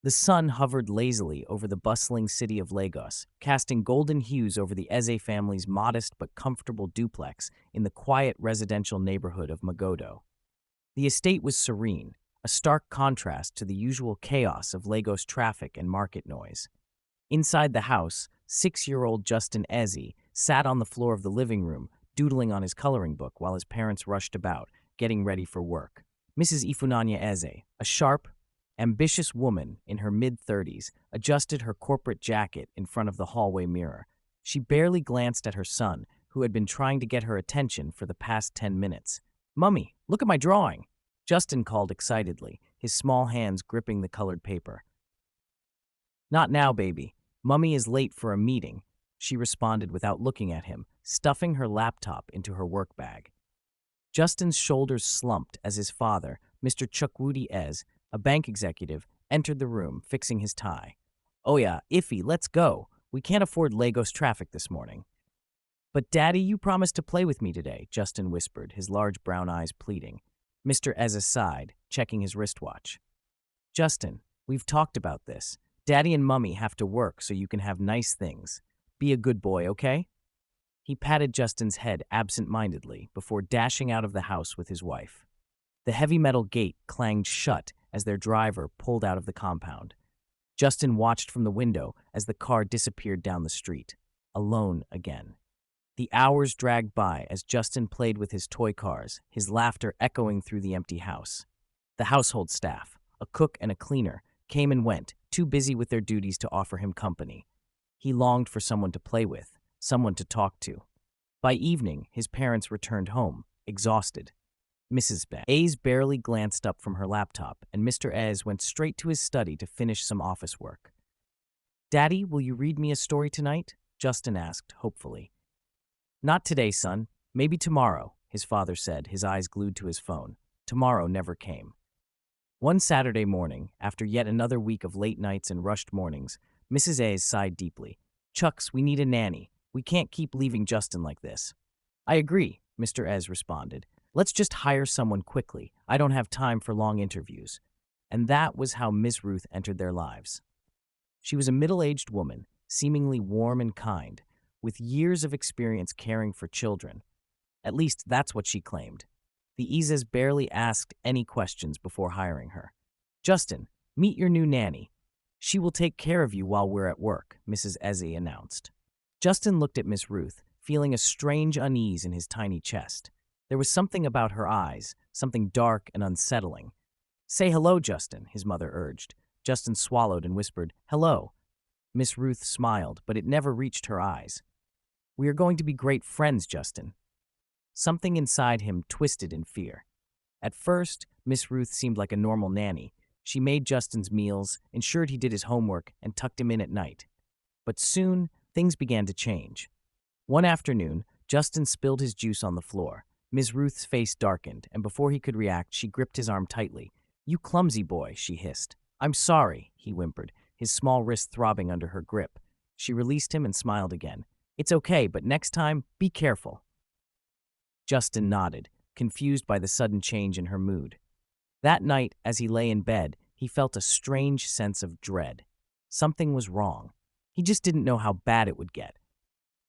The sun hovered lazily over the bustling city of Lagos, casting golden hues over the Eze family's modest but comfortable duplex in the quiet residential neighborhood of Magodo. The estate was serene, a stark contrast to the usual chaos of Lagos traffic and market noise. Inside the house, 6-year-old Justin Eze sat on the floor of the living room, doodling on his coloring book while his parents rushed about, getting ready for work. Mrs. Ifunanya Eze, a sharp, ambitious woman in her mid-30s, adjusted her corporate jacket in front of the hallway mirror. She barely glanced at her son, who had been trying to get her attention for the past 10 minutes. "Mummy, look at my drawing!" Justin called excitedly, his small hands gripping the colored paper. "Not now, baby. Mummy is late for a meeting," she responded without looking at him, stuffing her laptop into her work bag. Justin's shoulders slumped as his father, Mr. Chukwudi Ez, a bank executive, entered the room, fixing his tie. "Oh yeah, Iffy, let's go. We can't afford Lagos traffic this morning." "But Daddy, you promised to play with me today," Justin whispered, his large brown eyes pleading. Mr. Ez sighed, checking his wristwatch. "Justin, we've talked about this. Daddy and Mummy have to work so you can have nice things. Be a good boy, okay?" He patted Justin's head absent-mindedly before dashing out of the house with his wife. The heavy metal gate clanged shut as their driver pulled out of the compound. Justin watched from the window as the car disappeared down the street, alone again. The hours dragged by as Justin played with his toy cars, his laughter echoing through the empty house. The household staff, a cook and a cleaner, came and went, too busy with their duties to offer him company. He longed for someone to play with, someone to talk to. By evening, his parents returned home, exhausted. Mrs. Ez barely glanced up from her laptop, and Mr. Ez went straight to his study to finish some office work. "Daddy, will you read me a story tonight?" Justin asked, hopefully. "Not today, son. Maybe tomorrow," his father said, his eyes glued to his phone. Tomorrow never came. One Saturday morning, after yet another week of late nights and rushed mornings, Mrs. Ez sighed deeply. "Chucks, we need a nanny. We can't keep leaving Justin like this." "I agree," Mr. Ez responded. "Let's just hire someone quickly. I don't have time for long interviews." And that was how Miss Ruth entered their lives. She was a middle-aged woman, seemingly warm and kind, with years of experience caring for children. At least that's what she claimed. The Ezes barely asked any questions before hiring her. "Justin, meet your new nanny. She will take care of you while we're at work," Mrs. Eze announced. Justin looked at Miss Ruth, feeling a strange unease in his tiny chest. There was something about her eyes, something dark and unsettling. "Say hello, Justin," his mother urged. Justin swallowed and whispered, "Hello." Miss Ruth smiled, but it never reached her eyes. "We are going to be great friends, Justin." Something inside him twisted in fear. At first, Miss Ruth seemed like a normal nanny. She made Justin's meals, ensured he did his homework, and tucked him in at night. But soon, things began to change. One afternoon, Justin spilled his juice on the floor. Ms. Ruth's face darkened, and before he could react, she gripped his arm tightly. "You clumsy boy," she hissed. "I'm sorry," he whimpered, his small wrist throbbing under her grip. She released him and smiled again. "It's okay, but next time, be careful." Justin nodded, confused by the sudden change in her mood. That night, as he lay in bed, he felt a strange sense of dread. Something was wrong. He just didn't know how bad it would get.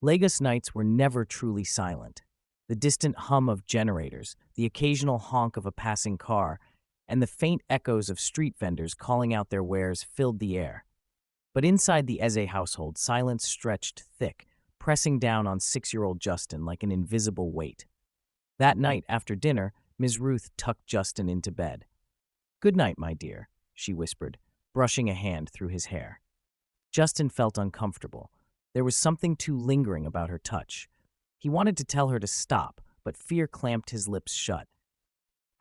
Lagos nights were never truly silent. The distant hum of generators, the occasional honk of a passing car, and the faint echoes of street vendors calling out their wares filled the air. But inside the Eze household, silence stretched thick, pressing down on 6-year-old Justin like an invisible weight. That night, after dinner, Ms. Ruth tucked Justin into bed. "Good night, my dear," she whispered, brushing a hand through his hair. Justin felt uncomfortable. There was something too lingering about her touch. He wanted to tell her to stop, but fear clamped his lips shut.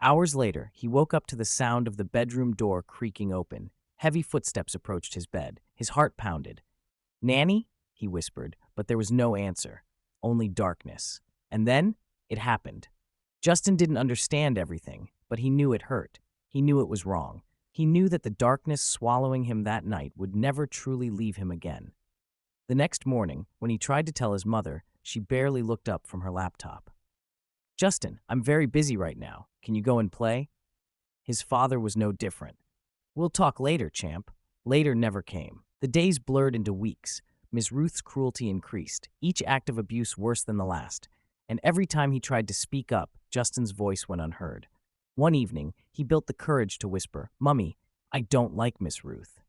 Hours later, he woke up to the sound of the bedroom door creaking open. Heavy footsteps approached his bed. His heart pounded. "Nanny?" he whispered, but there was no answer, only darkness. And then it happened. Justin didn't understand everything, but he knew it hurt. He knew it was wrong. He knew that the darkness swallowing him that night would never truly leave him again. The next morning, when he tried to tell his mother, she barely looked up from her laptop. "Justin, I'm very busy right now. Can you go and play?" His father was no different. "We'll talk later, champ." Later never came. The days blurred into weeks. Ms. Ruth's cruelty increased, each act of abuse worse than the last, and every time he tried to speak up, Justin's voice went unheard. One evening, he built the courage to whisper, "Mummy, I don't like Miss Ruth."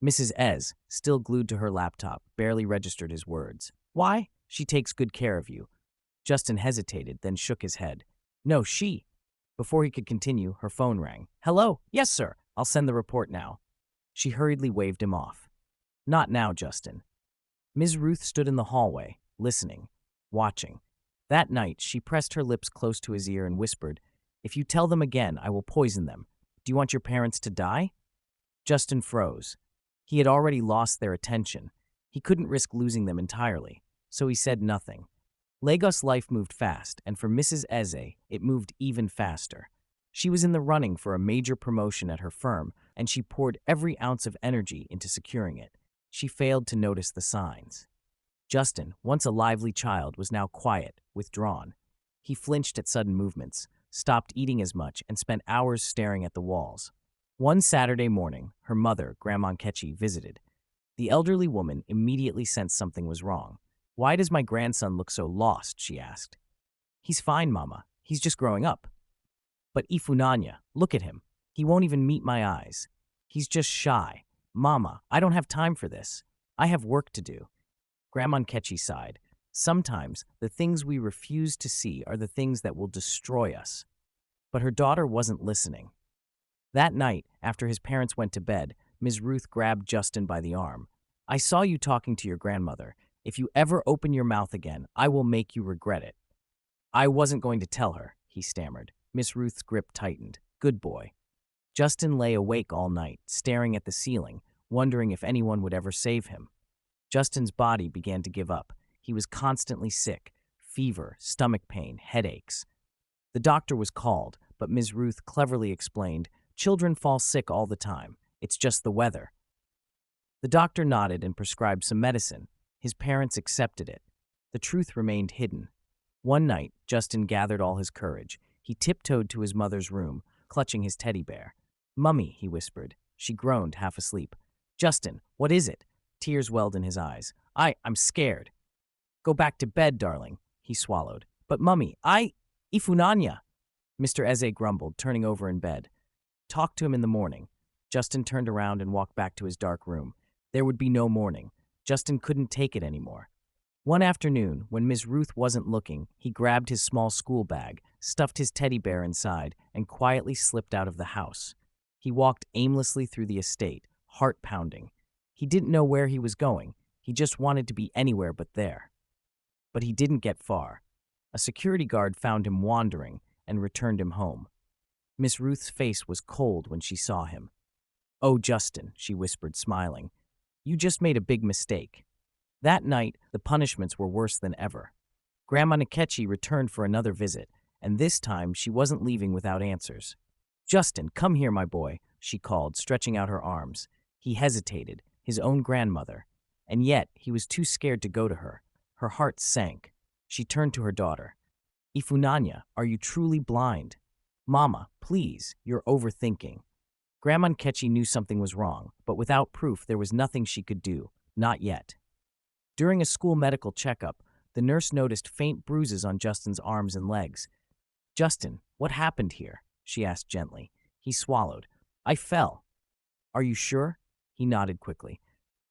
Mrs. Ez, still glued to her laptop, barely registered his words. "Why? She takes good care of you." Justin hesitated, then shook his head. "No, she." Before he could continue, her phone rang. "Hello? Yes, sir. I'll send the report now." She hurriedly waved him off. "Not now, Justin." Ms. Ruth stood in the hallway, listening, watching. That night, she pressed her lips close to his ear and whispered, "If you tell them again, I will poison them. Do you want your parents to die?" Justin froze. He had already lost their attention. He couldn't risk losing them entirely, so he said nothing. Lagos life moved fast, and for Mrs. Eze, it moved even faster. She was in the running for a major promotion at her firm, and she poured every ounce of energy into securing it. She failed to notice the signs. Justin, once a lively child, was now quiet, withdrawn. He flinched at sudden movements, stopped eating as much, and spent hours staring at the walls. One Saturday morning, her mother, Grandma Nkechi, visited. The elderly woman immediately sensed something was wrong. "Why does my grandson look so lost?" she asked. "He's fine, Mama. He's just growing up." "But Ifunanya, look at him. He won't even meet my eyes. He's just shy. Mama, I don't have time for this. I have work to do." Grandma Nkechi sighed. "Sometimes the things we refuse to see are the things that will destroy us." But her daughter wasn't listening. That night, after his parents went to bed, Ms. Ruth grabbed Justin by the arm. "I saw you talking to your grandmother. If you ever open your mouth again, I will make you regret it." "I wasn't going to tell her," he stammered. Miss Ruth's grip tightened. "Good boy." Justin lay awake all night, staring at the ceiling, wondering if anyone would ever save him. Justin's body began to give up. He was constantly sick, fever, stomach pain, headaches. The doctor was called, but Ms. Ruth cleverly explained, "Children fall sick all the time. It's just the weather." The doctor nodded and prescribed some medicine. His parents accepted it. The truth remained hidden. One night, Justin gathered all his courage. He tiptoed to his mother's room, clutching his teddy bear. "Mummy," he whispered. She groaned, half asleep. "Justin, what is it?" Tears welled in his eyes. I'm scared." "Go back to bed, darling," he swallowed. "But Mummy, Ifunanya." Mr. Eze grumbled, turning over in bed. "Talk to him in the morning." Justin turned around and walked back to his dark room. There would be no morning. Justin couldn't take it anymore. One afternoon, when Ms. Ruth wasn't looking, he grabbed his small school bag, stuffed his teddy bear inside, and quietly slipped out of the house. He walked aimlessly through the estate, heart pounding. He didn't know where he was going. He just wanted to be anywhere but there. But he didn't get far. A security guard found him wandering and returned him home. Miss Ruth's face was cold when she saw him. "Oh, Justin," she whispered, smiling. "You just made a big mistake." That night, the punishments were worse than ever. Grandma Nkechi returned for another visit, and this time she wasn't leaving without answers. "Justin, come here, my boy," she called, stretching out her arms. He hesitated, his own grandmother, and yet he was too scared to go to her. Her heart sank. She turned to her daughter. "Ifunanya, are you truly blind?" "Mama, please, you're overthinking." Grandma Nkechi knew something was wrong, but without proof there was nothing she could do, not yet. During a school medical checkup, the nurse noticed faint bruises on Justin's arms and legs. "Justin, what happened here?" she asked gently. He swallowed. "I fell." "Are you sure?" He nodded quickly.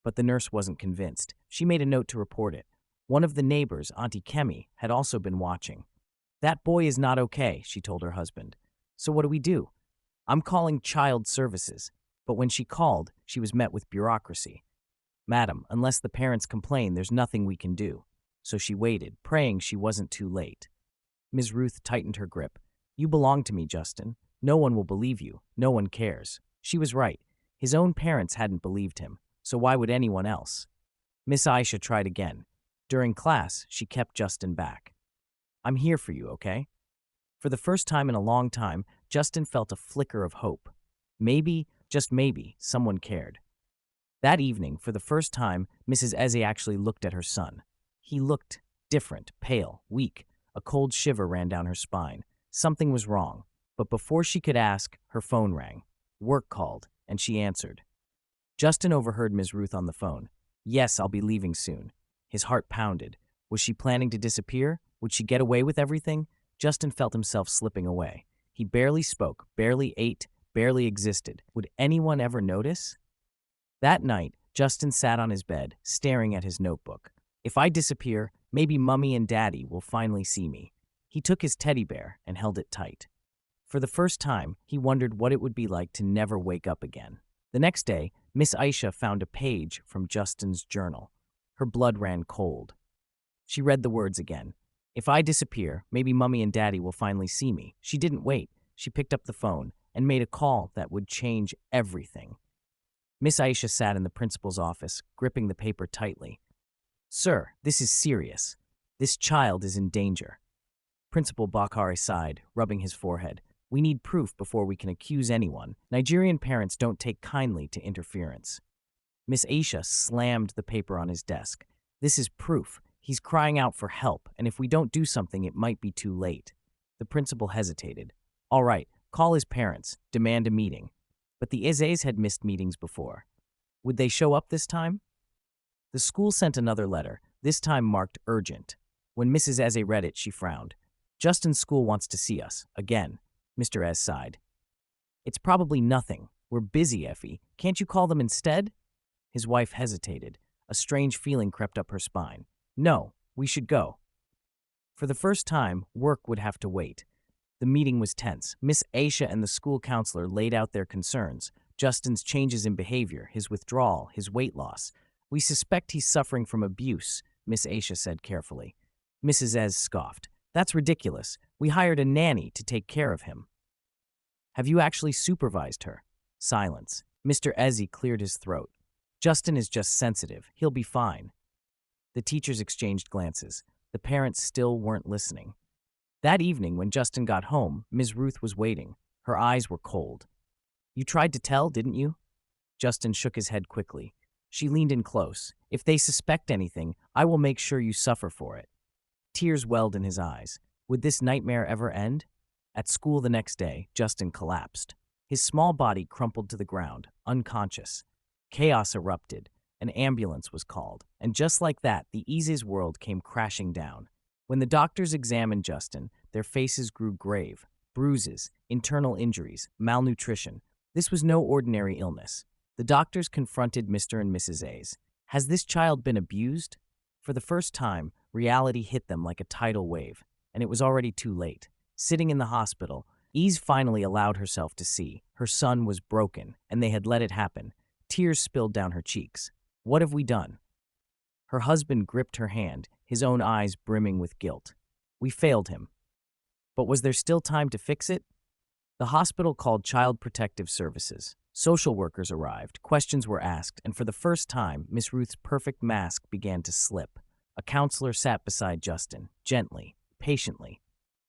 But the nurse wasn't convinced. She made a note to report it. One of the neighbors, Auntie Kemi, had also been watching. "That boy is not okay," she told her husband. "So what do we do?" "I'm calling child services." But when she called, she was met with bureaucracy. "Madam, unless the parents complain, there's nothing we can do." So she waited, praying she wasn't too late. Ms. Ruth tightened her grip. "You belong to me, Justin. No one will believe you. No one cares." She was right. His own parents hadn't believed him, so why would anyone else? Miss Aisha tried again. During class, she kept Justin back. "I'm here for you, okay?" For the first time in a long time, Justin felt a flicker of hope. Maybe, just maybe, someone cared. That evening, for the first time, Mrs. Eze actually looked at her son. He looked different, pale, weak. A cold shiver ran down her spine. Something was wrong. But before she could ask, her phone rang. Work called, and she answered. Justin overheard Ms. Ruth on the phone. Yes, I'll be leaving soon. His heart pounded. Was she planning to disappear? Would she get away with everything? Justin felt himself slipping away. He barely spoke, barely ate, barely existed. Would anyone ever notice? That night, Justin sat on his bed, staring at his notebook. If I disappear, maybe Mummy and Daddy will finally see me. He took his teddy bear and held it tight. For the first time, he wondered what it would be like to never wake up again. The next day, Miss Aisha found a page from Justin's journal. Her blood ran cold. She read the words again. If I disappear, maybe Mummy and Daddy will finally see me. She didn't wait. She picked up the phone and made a call that would change everything. Miss Aisha sat in the principal's office, gripping the paper tightly. Sir, this is serious. This child is in danger. Principal Bakari sighed, rubbing his forehead. We need proof before we can accuse anyone. Nigerian parents don't take kindly to interference. Miss Aisha slammed the paper on his desk. This is proof. He's crying out for help, and if we don't do something, it might be too late. The principal hesitated. All right, call his parents, demand a meeting. But the Izes had missed meetings before. Would they show up this time? The school sent another letter, this time marked urgent. When Mrs. Eze read it, she frowned. Justin's school wants to see us, again. Mr. Eze sighed. It's probably nothing. We're busy, Effie. Can't you call them instead? His wife hesitated. A strange feeling crept up her spine. No, we should go. For the first time, work would have to wait. The meeting was tense. Miss Aisha and the school counselor laid out their concerns. Justin's changes in behavior, his withdrawal, his weight loss. We suspect he's suffering from abuse, Miss Aisha said carefully. Mrs. Eze scoffed. That's ridiculous. We hired a nanny to take care of him. Have you actually supervised her? Silence. Mr. Eze cleared his throat. Justin is just sensitive. He'll be fine. The teachers exchanged glances. The parents still weren't listening. That evening, when Justin got home, Ms. Ruth was waiting. Her eyes were cold. You tried to tell, didn't you? Justin shook his head quickly. She leaned in close. If they suspect anything, I will make sure you suffer for it. Tears welled in his eyes. Would this nightmare ever end? At school the next day, Justin collapsed. His small body crumpled to the ground, unconscious. Chaos erupted. An ambulance was called. And just like that, the Izes world came crashing down. When the doctors examined Justin, their faces grew grave. Bruises, internal injuries, malnutrition. This was no ordinary illness. The doctors confronted Mr. and Mrs. Eze. Has this child been abused? For the first time, reality hit them like a tidal wave, and it was already too late. Sitting in the hospital, Eze finally allowed herself to see. Her son was broken, and they had let it happen. Tears spilled down her cheeks. What have we done? Her husband gripped her hand, his own eyes brimming with guilt. We failed him. But was there still time to fix it? The hospital called Child Protective Services. Social workers arrived, questions were asked, and for the first time, Miss Ruth's perfect mask began to slip. A counselor sat beside Justin, gently, patiently.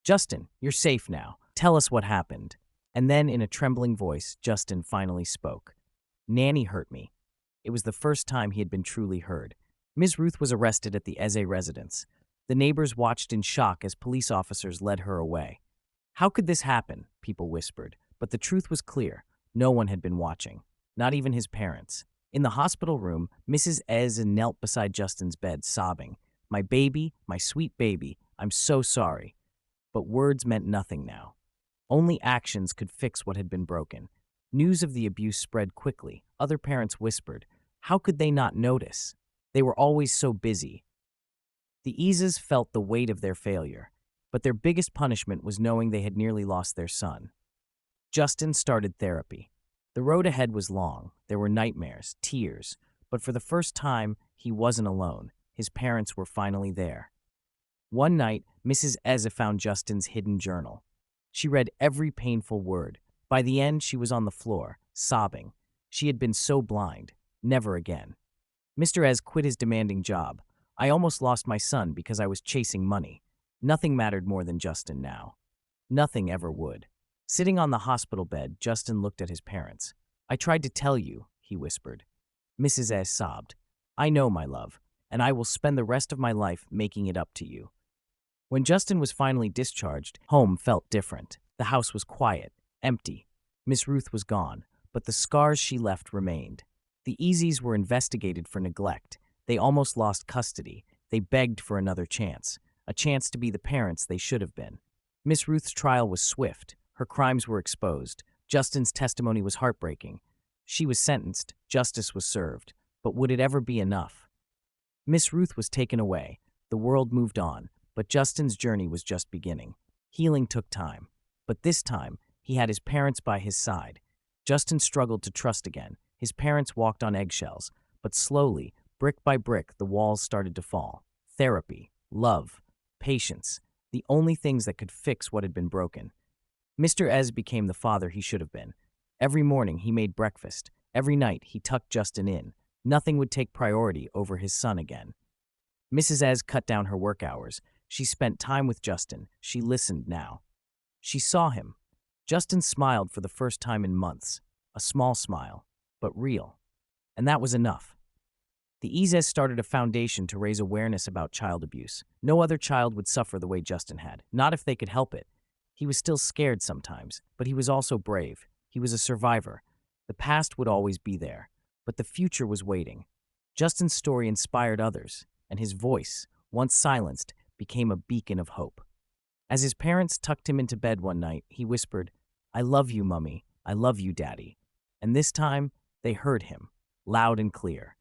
Justin, you're safe now. Tell us what happened. And then, in a trembling voice, Justin finally spoke. Nanny hurt me. It was the first time he had been truly heard. Ms. Ruth was arrested at the Eze residence. The neighbors watched in shock as police officers led her away. How could this happen? People whispered. But the truth was clear. No one had been watching, not even his parents. In the hospital room, Mrs. Eze knelt beside Justin's bed, sobbing. My baby, my sweet baby, I'm so sorry. But words meant nothing now. Only actions could fix what had been broken. News of the abuse spread quickly. Other parents whispered. How could they not notice? They were always so busy. The Izes felt the weight of their failure, but their biggest punishment was knowing they had nearly lost their son. Justin started therapy. The road ahead was long. There were nightmares, tears, but for the first time, he wasn't alone. His parents were finally there. One night, Mrs. Eze found Justin's hidden journal. She read every painful word. By the end, she was on the floor, sobbing. She had been so blind. Never again. Mr. Eze quit his demanding job. I almost lost my son because I was chasing money. Nothing mattered more than Justin now. Nothing ever would. Sitting on the hospital bed, Justin looked at his parents. I tried to tell you, he whispered. Mrs. Eze sobbed. I know, my love, and I will spend the rest of my life making it up to you. When Justin was finally discharged, home felt different. The house was quiet, empty. Miss Ruth was gone, but the scars she left remained. The Easies were investigated for neglect. They almost lost custody. They begged for another chance, a chance to be the parents they should have been. Miss Ruth's trial was swift. Her crimes were exposed. Justin's testimony was heartbreaking. She was sentenced. Justice was served. But would it ever be enough? Miss Ruth was taken away. The world moved on, but Justin's journey was just beginning. Healing took time. But this time, he had his parents by his side. Justin struggled to trust again. His parents walked on eggshells, but slowly, brick by brick, the walls started to fall. Therapy, love, patience, the only things that could fix what had been broken. Mr. Ez became the father he should have been. Every morning he made breakfast. Every night he tucked Justin in. Nothing would take priority over his son again. Mrs. Ez cut down her work hours. She spent time with Justin. She listened now. She saw him. Justin smiled for the first time in months. A small smile, but real. And that was enough. The Izes started a foundation to raise awareness about child abuse. No other child would suffer the way Justin had, not if they could help it. He was still scared sometimes, but he was also brave. He was a survivor. The past would always be there, but the future was waiting. Justin's story inspired others, and his voice, once silenced, became a beacon of hope. As his parents tucked him into bed one night, he whispered, "I love you, Mummy. I love you, Daddy." And this time, they heard him, loud and clear.